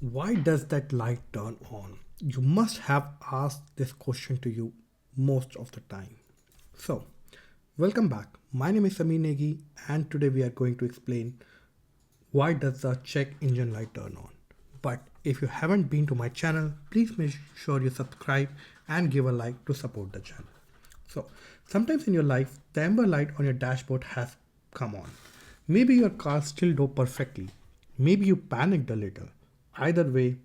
Why does that light turn on? You must have asked this question to you most of the time. So, welcome back. My name is Samir Negi, and today we are going to explain why does the check engine light turn on. But if you haven't been to my channel, please make sure you subscribe and give a like to support the channel. So, sometimes in your life, the amber light on your dashboard has come on. Maybe your car still drove perfectly. Maybe you panicked a little. Either way,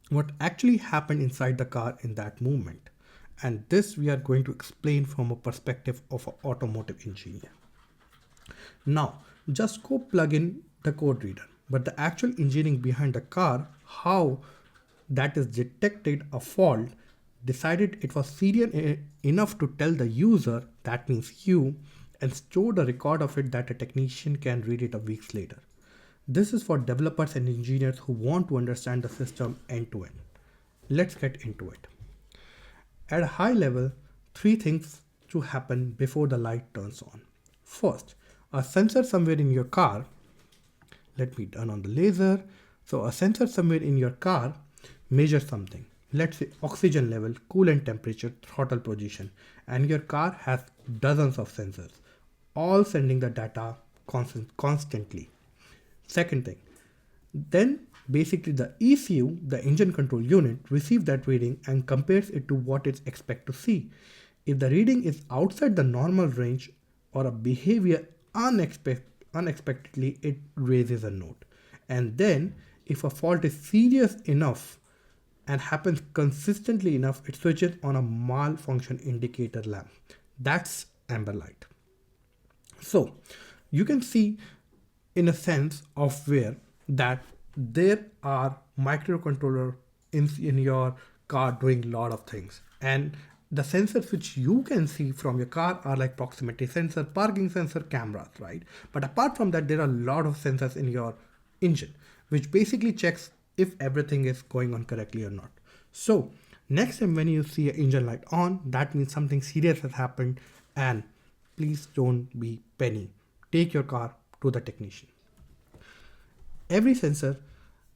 what actually happened inside the car in that moment? And this we are going to explain from a perspective of an automotive engineer. Now, just go plug in the code reader, but the actual engineering behind the car, how that is detected a fault, decided it was serious enough to tell the user, that means you, and stored a record of it that a technician can read it a weeks later. This is for developers and engineers who want to understand the system end to end. Let's get into it. At a high level, three things to happen before the light turns on. First, a sensor somewhere in your car. Let me turn on the laser. So a sensor somewhere in your car measures something. Let's say oxygen level, coolant temperature, throttle position, and your car has dozens of sensors, all sending the data constantly. Second thing, then basically the ECU, the engine control unit, receives that reading and compares it to what it's expected to see. If the reading is outside the normal range or a behavior unexpectedly, it raises a note. And then if a fault is serious enough and happens consistently enough, it switches on a malfunction indicator lamp. That's amber light. So you can see in a sense of where that there are microcontroller in your car doing a lot of things, and the sensors which you can see from your car are like proximity sensor, parking sensor, cameras, right? But apart from that, there are a lot of sensors in your engine which basically checks if everything is going on correctly or not. So next time when you see an engine light on, that means something serious has happened, and please don't be penny. Take your car to the technician. Every sensor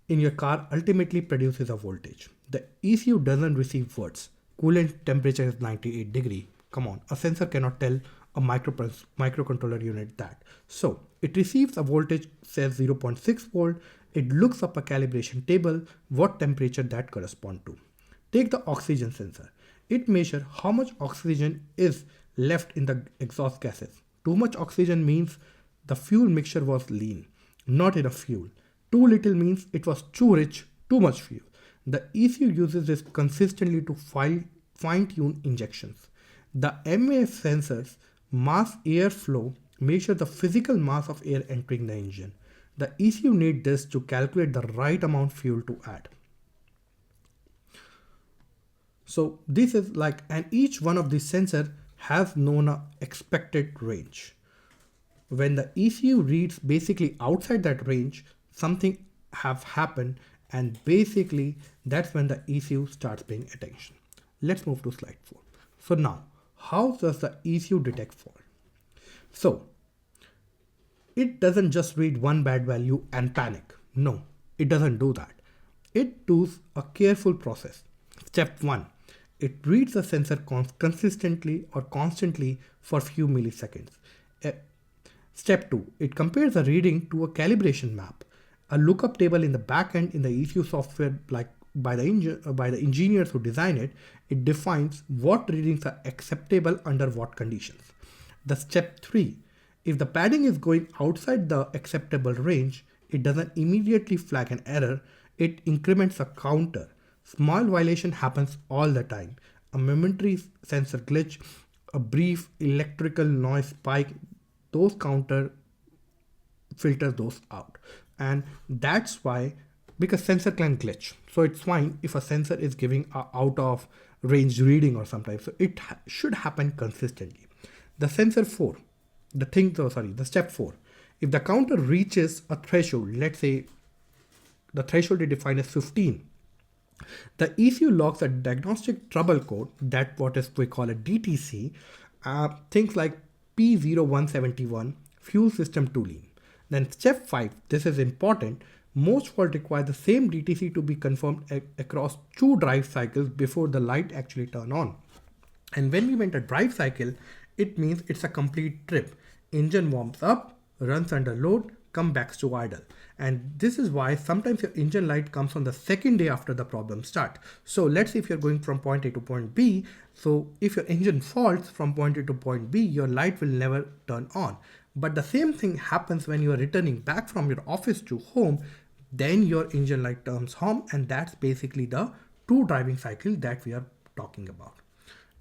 in your car ultimately produces a voltage. The ECU doesn't receive words. Coolant temperature is 98 degree. Come on, a sensor cannot tell a microcontroller unit that. So it receives a voltage, says 0.6 volt. It looks up a calibration table, what temperature that correspond to. Take the oxygen sensor. It measures how much oxygen is left in the exhaust gases. Too much oxygen means the fuel mixture was lean, not enough fuel. Too little means it was too rich, too much fuel. The ECU uses this consistently to fine-tune injections. The MAF sensors, mass airflow, measure the physical mass of air entering the engine. The ECU needs this to calculate the right amount of fuel to add. So this is like, and each one of these sensors has known a expected range. When the ECU reads basically outside that range, something have happened, and basically that's when the ECU starts paying attention. Let's move to slide 4. So now, how does the ECU detect fault? So it doesn't just read one bad value and panic. No, it doesn't do that. It does a careful process. Step 1. It reads the sensor consistently or constantly for few milliseconds. Step 2. It compares the reading to a calibration map, a lookup table in the backend in the ECU software, like by the engineers who design it. It defines what readings are acceptable under what conditions. The step 3. If the padding is going outside the acceptable range, it doesn't immediately flag an error. It increments a counter. Small violation happens all the time. A momentary sensor glitch, a brief electrical noise spike, those counter filter those out. And that's why, because sensor can glitch. So it's fine if a sensor is giving a out of range reading or sometimes. So it should happen consistently. The sensor 4, the step 4. If the counter reaches a threshold, let's say the threshold is defined as 15, the ECU logs a diagnostic trouble code, that what is we call a DTC, things like P0171, fuel system tooling. Then step 5, this is important, Most faults require the same DTC to be confirmed across 2 drive cycles before the light actually turn on. And when we meant a drive cycle, it means it's a complete trip. Engine warms up, runs under load, come back to idle. And this is why sometimes your engine light comes on the second day after the problem start. So let's say if you're going from point A to point B, so if your engine faults from point A to point B, your light will never turn on. But the same thing happens when you are returning back from your office to home, then your engine light turns on, and that's basically the 2 driving cycle that we are talking about.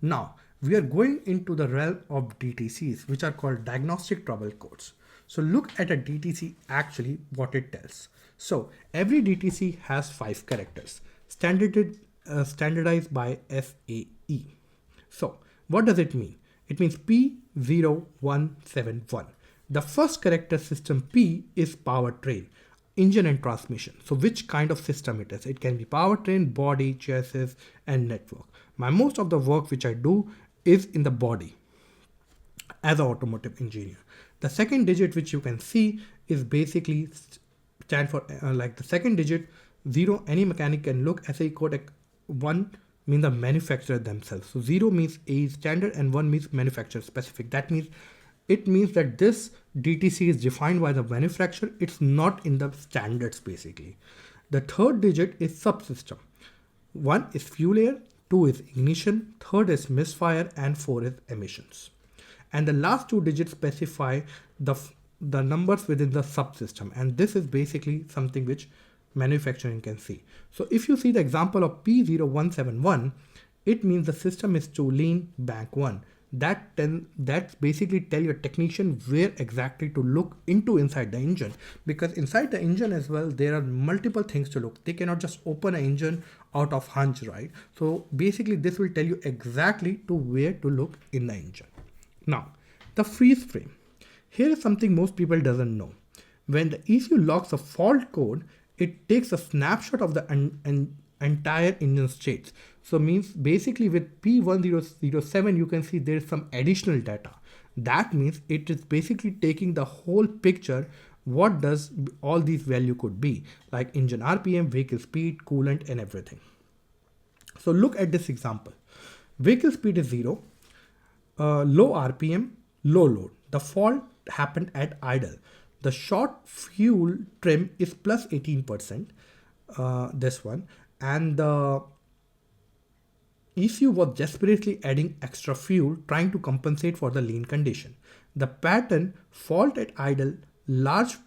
Now, we are going into the realm of DTCs, which are called Diagnostic Trouble Codes. So look at a DTC actually what it tells. So every DTC has 5 characters, standardized by SAE. So what does it mean? It means P0171. The first character, system P, is powertrain, engine and transmission. So which kind of system it is? It can be powertrain, body, chassis, and network. Most of the work which I do is in the body as an automotive engineer. The second digit which you can see is basically stand for like the second digit 0. Any mechanic can look SAE code. 1 means the manufacturer themselves. So 0 means AE standard and 1 means manufacturer specific. That means it means that this DTC is defined by the manufacturer. It's not in the standards basically. The third digit is subsystem. 1 is fuel air, 2 is ignition, 3rd is misfire, and 4 is emissions. And the last 2 digits specify the numbers within the subsystem. And this is basically something which manufacturing can see. So if you see the example of P0171, it means the system is to lean bank 1. That's basically tell your technician where exactly to look into inside the engine, because inside the engine as well there are multiple things to look. They cannot just open an engine out of hunch, right? So basically this will tell you exactly to where to look in the engine. Now the freeze frame. Here is something most people doesn't know. When the ECU locks a fault code, it takes a snapshot of the entire engine states. So means basically with P1007 you can see there is some additional data. That means it is basically taking the whole picture. What does all these value could be, like engine RPM, vehicle speed, coolant, and everything. So look at this example. Vehicle speed is 0, low RPM, low load. The fault happened at idle. The short fuel trim is plus 18%, this one, and the ECU was desperately adding extra fuel trying to compensate for the lean condition. The pattern, fault at idle, large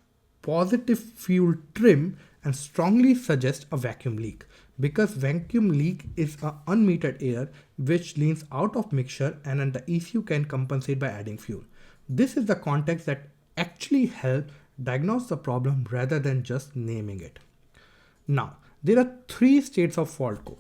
positive fuel trim, and strongly suggests a vacuum leak, because vacuum leak is an unmetered air which leans out of mixture, and then the ECU can compensate by adding fuel. This is the context that actually help diagnose the problem rather than just naming it. Now, there are 3 states of fault code.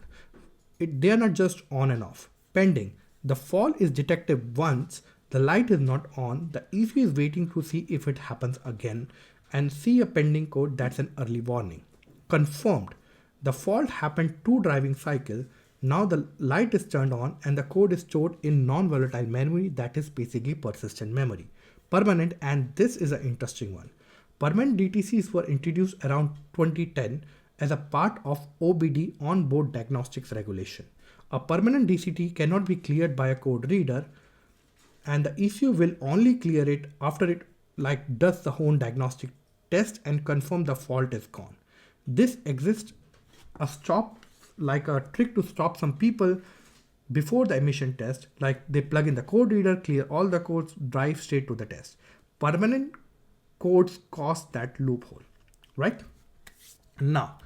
They are not just on and off. Pending. The fault is detected once, the light is not on, the ECU is waiting to see if it happens again, and see a pending code, that's an early warning. Confirmed. The fault happened 2 driving cycle, now the light is turned on and the code is stored in non-volatile memory, that is basically persistent memory. Permanent, and this is an interesting one. Permanent DTCs were introduced around 2010 as a part of OBD on-board diagnostics regulation. A permanent DCT cannot be cleared by a code reader, and the ECU will only clear it after it does the own diagnostic test and confirm the fault is gone. This exists a trick to stop some people before the emission test, like they plug in the code reader, clear all the codes, drive straight to the test. Permanent codes cause that loophole, right? Now,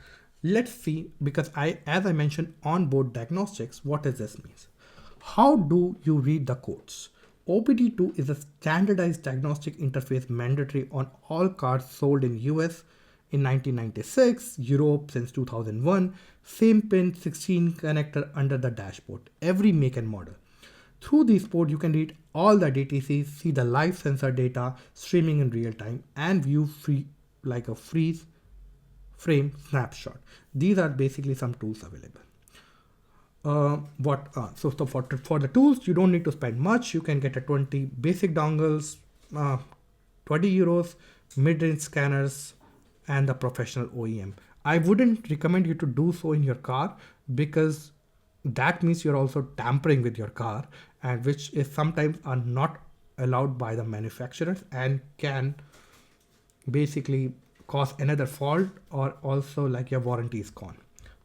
let's see, because as I mentioned, on-board diagnostics, what does this mean? How do you read the codes? OBD2 is a standardized diagnostic interface mandatory on all cars sold in US in 1996, Europe since 2001, same pin 16 connector under the dashboard, every make and model. Through these ports, you can read all the DTCs, see the live sensor data, streaming in real time, and view a freeze frame snapshot. These are basically some tools available. So for the tools, you don't need to spend much. You can get a 20 basic dongles, 20 euros, mid-range scanners, and the professional OEM. I wouldn't recommend you to do so in your car because that means you're also tampering with your car, and which is sometimes are not allowed by the manufacturers and can basically cause another fault, or also like your warranty is gone.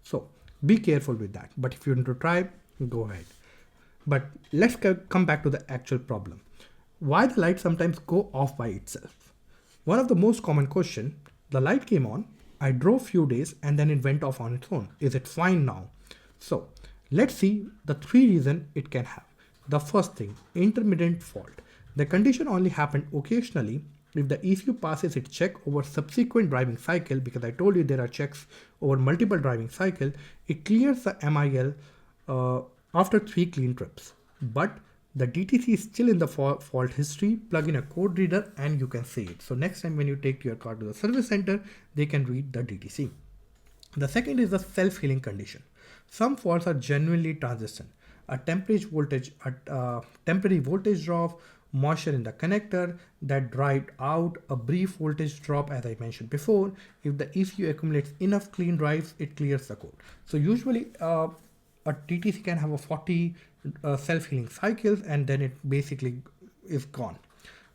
So be careful with that. But if you want to try, go ahead. But let's come back to the actual problem. Why the light sometimes go off by itself? One of the most common question, the light came on, I drove few days and then it went off on its own. Is it fine now? So let's see the three reasons it can have. The first thing, intermittent fault. The condition only happened occasionally if the ECU passes its check over subsequent driving cycle, because I told you there are checks over multiple driving cycle, it clears the MIL after 3 clean trips. But the DTC is still in the fault history. Plug in a code reader and you can see it. So next time when you take your car to the service center, they can read the DTC. The second is the self-healing condition. Some faults are genuinely transient. A temporary voltage drop, moisture in the connector that dried out, a brief voltage drop as I mentioned before. If the ECU accumulates enough clean drives, it clears the code. So usually a DTC can have a 40 self-healing cycles and then it basically is gone.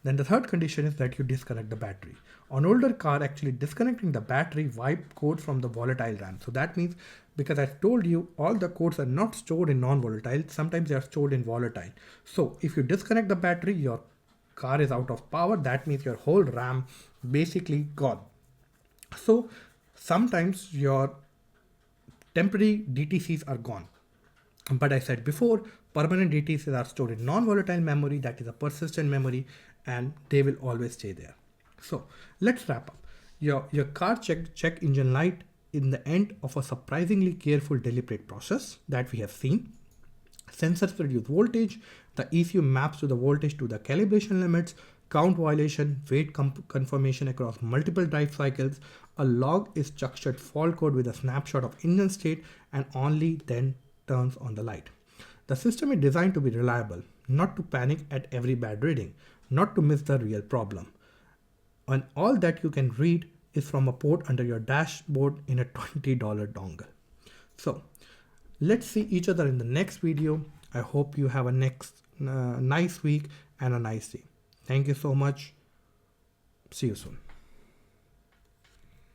Then the third condition is that you disconnect the battery. On older car, actually disconnecting the battery wipe code from the volatile RAM. So that means, because I told you all the codes are not stored in non-volatile, sometimes they are stored in volatile. So if you disconnect the battery, your car is out of power. That means your whole RAM basically gone. So sometimes your temporary DTCs are gone. But I said before, permanent DTCs are stored in non-volatile memory, that is a persistent memory, and they will always stay there. So let's wrap up. Your car check engine light in the end of a surprisingly careful, deliberate process that we have seen. Sensors produce voltage, the ECU maps to the voltage to the calibration limits, count violation, weight confirmation across multiple drive cycles. A log is structured fault code with a snapshot of engine state and only then turns on the light. The system is designed to be reliable, not to panic at every bad reading, not to miss the real problem. And all that you can read is from a port under your dashboard in a $20 dongle. So let's see each other in the next video. I hope you have a nice week and a nice day. Thank you so much. See you soon.